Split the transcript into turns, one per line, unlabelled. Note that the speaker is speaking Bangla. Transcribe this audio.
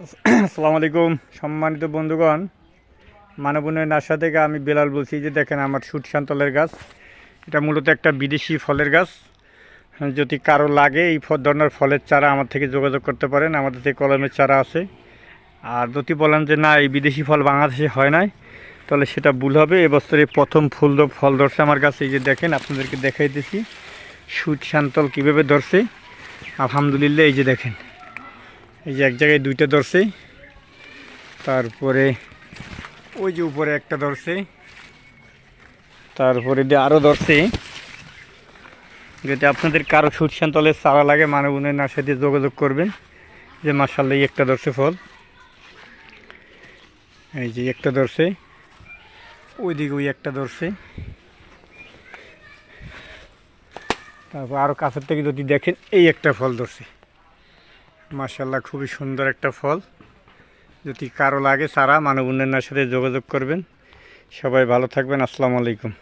আসসালামু আলাইকুম সম্মানিত বন্ধুগণ, মানবনের নার্সারি থেকে আমি বেলাল বলছি। যে দেখেন আমার সুটসান্তলের গাছ, এটা মূলত একটা বিদেশি ফলের গাছ। যদি কারো লাগে এই ধরনের ফলের চারা আমার থেকে যোগাযোগ করতে পারেন, আমাদের থেকে কলমের চারা আছে। আর যদি বলেন যে না এই বিদেশি ফল বাংলাদেশে হয় নাই, তাহলে সেটা ভুল হবে। এবছরে প্রথম ফল ধরছে আমার কাছে। এই যে দেখেন, আপনাদেরকে দেখাইতেছি সুটসান্তল কীভাবে ধরছে। আলহামদুলিল্লাহ, এই যে দেখেন, এই যে এক জায়গায় দুইটা ধরছে, তারপরে ওই যে উপরে একটা ধরছে, তারপরে দিয়ে আরও ধরছে। যদি আপনাদের কারো সুটসান্তলের চারা লাগে, মানবনের নার্সারিতে যোগাযোগ করবেন। যে মাশাআল্লাহ, এই একটা ধরছে ফল, এই যে একটা ধরছে, ওইদিকে ওই একটা ধরছে। তারপর আরও কাছের থেকে যদি দেখেন, এই একটা ফল ধরছে। মাশাআল্লাহ, খুবই সুন্দর একটা ফল। যদি কারো লাগে চারা, মানবনের নার্সারিতে যোগাযোগ করবেন। সবাই ভালো থাকবেন। আসসালামু আলাইকুম।